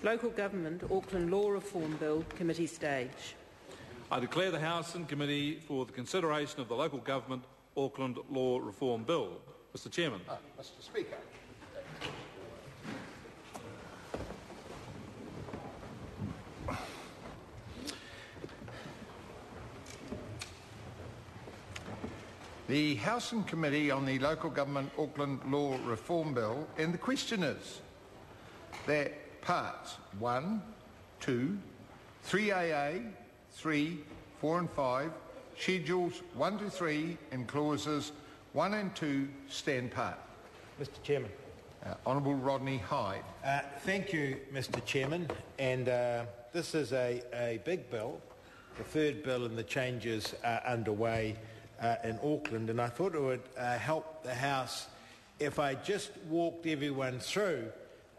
Local Government Auckland Law Reform Bill, Committee Stage. I declare the House in committee for the consideration of the Local Government Auckland Law Reform Bill. Mr Chairman. Mr Speaker. The House and Committee on the Local Government Auckland Law Reform Bill, and the question is that parts 1, 2, 3AA, 3, 4 and 5, schedules 1 to 3 and clauses 1 and 2 stand part. Mr Chairman. Honourable Rodney Hyde. Thank you, Mr Chairman. And this is a big bill, the third bill, and the changes are underway in Auckland, and I thought it would help the House if I just walked everyone through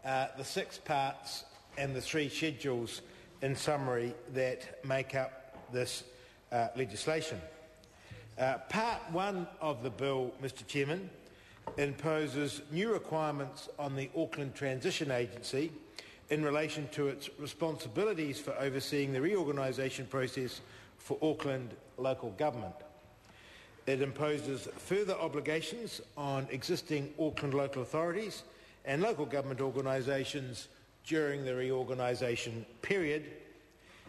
the 6 parts and the 3 schedules in summary that make up this legislation. Part 1 of the bill, Mr Chairman, imposes new requirements on the Auckland Transition Agency in relation to its responsibilities for overseeing the reorganisation process for Auckland local government. It imposes further obligations on existing Auckland local authorities and local government organisations during the reorganisation period.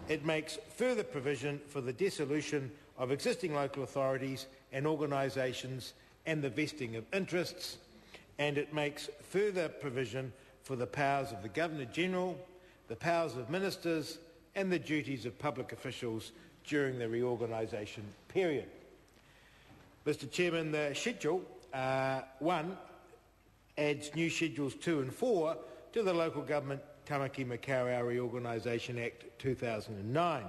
It makes further provision for the dissolution of existing local authorities and organisations and the vesting of interests, and it makes further provision for the powers of the Governor-General, the powers of ministers and the duties of public officials during the reorganisation period. Mr Chairman, the Schedule 1 adds new Schedules 2 and 4 to the Local Government Tamaki Makaurau Reorganisation Act 2009.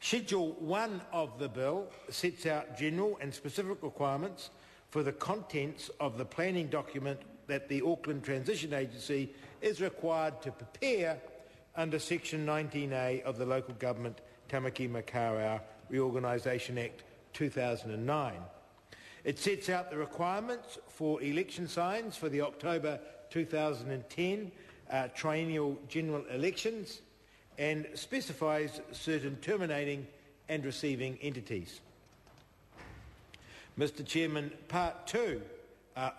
Schedule 1 of the bill sets out general and specific requirements for the contents of the planning document that the Auckland Transition Agency is required to prepare under Section 19A of the Local Government Tamaki Makaurau Reorganisation Act 2009. It sets out the requirements for election signs for the October 2010 triennial general elections and specifies certain terminating and receiving entities. Mr Chairman, Part 2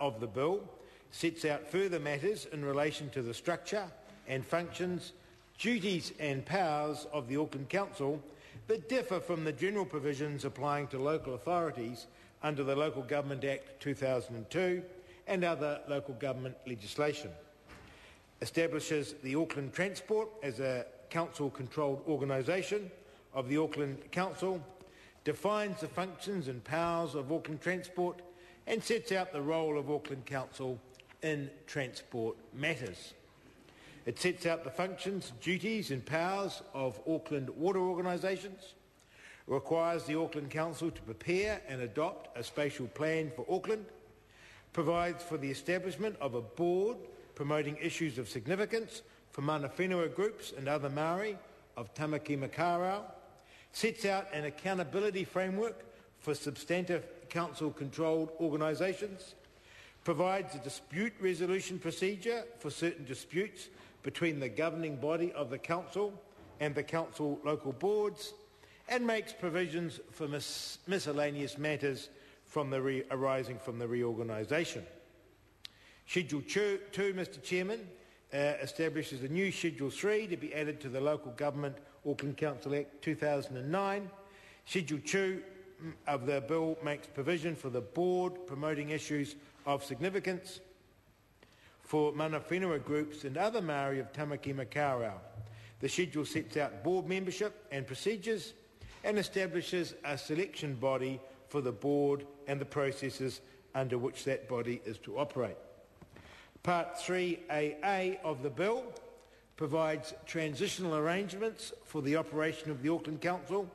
of the bill sets out further matters in relation to the structure and functions, duties and powers of the Auckland Council that differ from the general provisions applying to local authorities under the Local Government Act 2002 and other local government legislation. Establishes the Auckland Transport as a council-controlled organisation of the Auckland Council, defines the functions and powers of Auckland Transport and sets out the role of Auckland Council in transport matters. It sets out the functions, duties and powers of Auckland water organisations, requires the Auckland Council to prepare and adopt a spatial plan for Auckland, provides for the establishment of a board promoting issues of significance for mana whenua groups and other Māori of Tamaki Makaurau, sets out an accountability framework for substantive council-controlled organisations, provides a dispute resolution procedure for certain disputes between the governing body of the council and the council local boards, and makes provisions for miscellaneous matters arising from the reorganisation. Schedule 2, Mr Chairman, establishes a new Schedule 3 to be added to the Local Government Auckland Council Act 2009. Schedule 2 of the bill makes provision for the board promoting issues of significance for mana whenua groups and other Māori of Tamaki Makaurau. The schedule sets out board membership and procedures and establishes a selection body for the board and the processes under which that body is to operate. Part 3AA of the bill provides transitional arrangements for the operation of the Auckland Council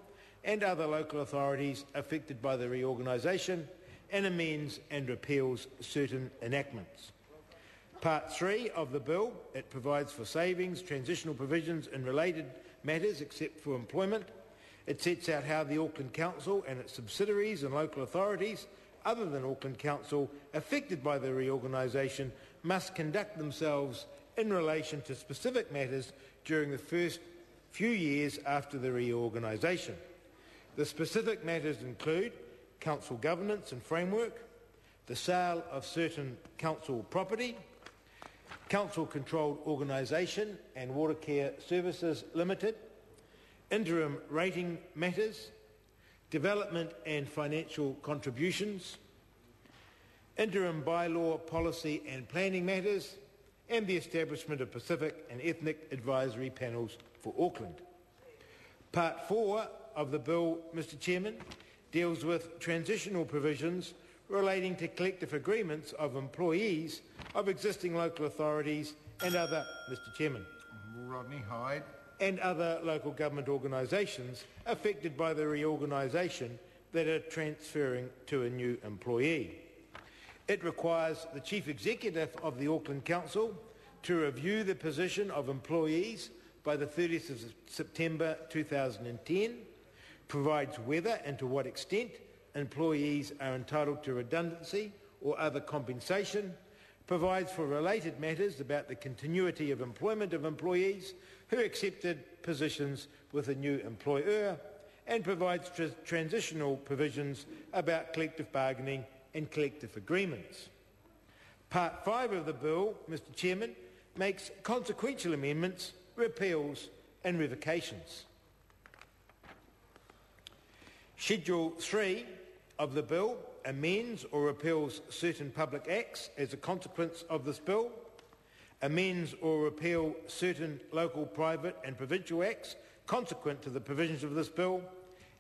and other local authorities affected by the reorganisation and amends and repeals certain enactments. Part 3 of the bill, it provides for savings, transitional provisions in related matters except for employment. It sets out how the Auckland Council and its subsidiaries and local authorities other than Auckland Council affected by the reorganisation must conduct themselves in relation to specific matters during the first few years after the reorganisation. The specific matters include council governance and framework, the sale of certain council property, council-controlled organisation and Water Care Services Limited, interim rating matters, development and financial contributions, interim bylaw policy and planning matters, and the establishment of Pacific and ethnic advisory panels for Auckland. Part 4 of the bill, Mr Chairman, deals with transitional provisions relating to collective agreements of employees of existing local authorities and other, Mr Chairman, Rodney Hyde. And other local government organisations affected by the reorganisation that are transferring to a new employee. It requires the Chief Executive of the Auckland Council to review the position of employees by the 30th of September 2010, provides whether and to what extent employees are entitled to redundancy or other compensation, provides for related matters about the continuity of employment of employees who accepted positions with a new employer, and provides transitional provisions about collective bargaining and collective agreements. Part 5 of the bill, Mr Chairman, makes consequential amendments, repeals and revocations. Schedule 3 of the bill amends or repeals certain public acts as a consequence of this bill, amends or repeal certain local, private and provincial acts consequent to the provisions of this bill,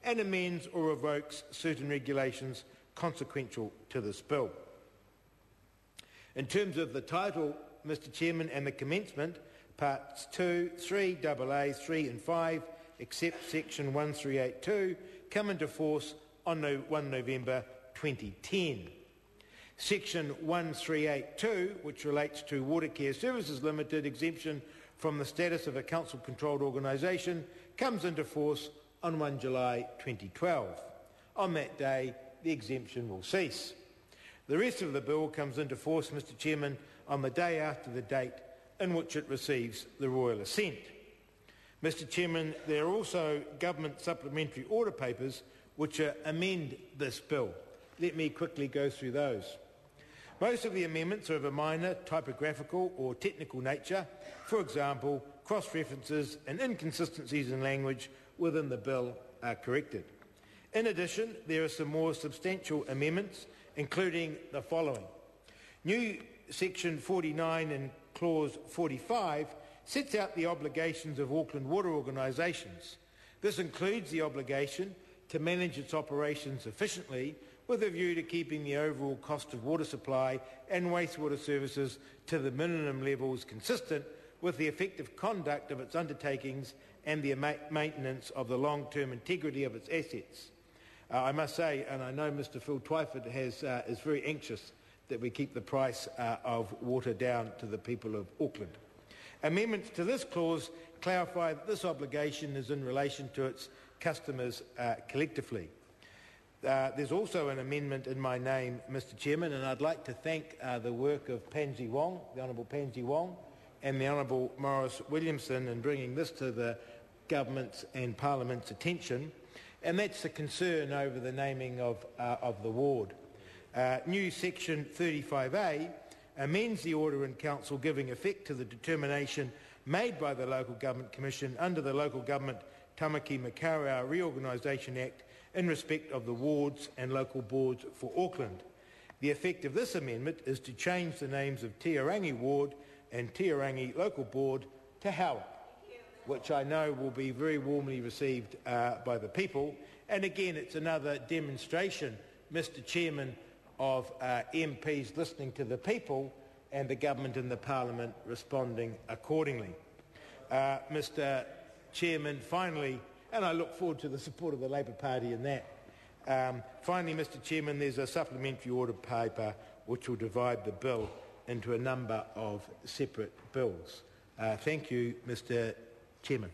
and amends or revokes certain regulations consequential to this bill. In terms of the title, Mr Chairman, and the commencement, Parts 2, 3, AA, 3 and 5, except Section 1382, come into force on 1 November 2010. Section 1382, which relates to Water Care Services Limited exemption from the status of a council-controlled organisation, comes into force on 1 July 2012. On that day, the exemption will cease. The rest of the bill comes into force, Mr Chairman, on the day after the date in which it receives the royal assent. Mr Chairman, there are also government supplementary order papers which amend this bill. Let me quickly go through those. Most of the amendments are of a minor typographical or technical nature. For example, cross-references and inconsistencies in language within the bill are corrected. In addition, there are some more substantial amendments, including the following. New Section 49 and Clause 45 sets out the obligations of Auckland water organisations. This includes the obligation to manage its operations efficiently with a view to keeping the overall cost of water supply and wastewater services to the minimum levels consistent with the effective conduct of its undertakings and the maintenance of the long-term integrity of its assets. I must say, and I know Mr Phil Twyford is very anxious that we keep the price of water down to the people of Auckland. Amendments to this clause clarify that this obligation is in relation to its customers collectively. There's also an amendment in my name, Mr Chairman, and I'd like to thank the work of Pansy Wong, the Honourable Pansy Wong, and the Honourable Morris Williamson in bringing this to the Government's and Parliament's attention, and that's the concern over the naming of the ward. New Section 35A amends the Order in Council giving effect to the determination made by the Local Government Commission under the Local Government Tamaki Makaurau Reorganisation Act in respect of the wards and local boards for Auckland. The effect of this amendment is to change the names of Tiarangi Ward and Tiarangi Local Board to Howard, which I know will be very warmly received by the people. And again, it's another demonstration, Mr Chairman, of MPs listening to the people and the government and the Parliament responding accordingly. Mr Chairman, finally, and I look forward to the support of the Labour Party in that. Finally, Mr Chairman, there's a supplementary order paper which will divide the bill into a number of separate bills. Thank you, Mr Chairman.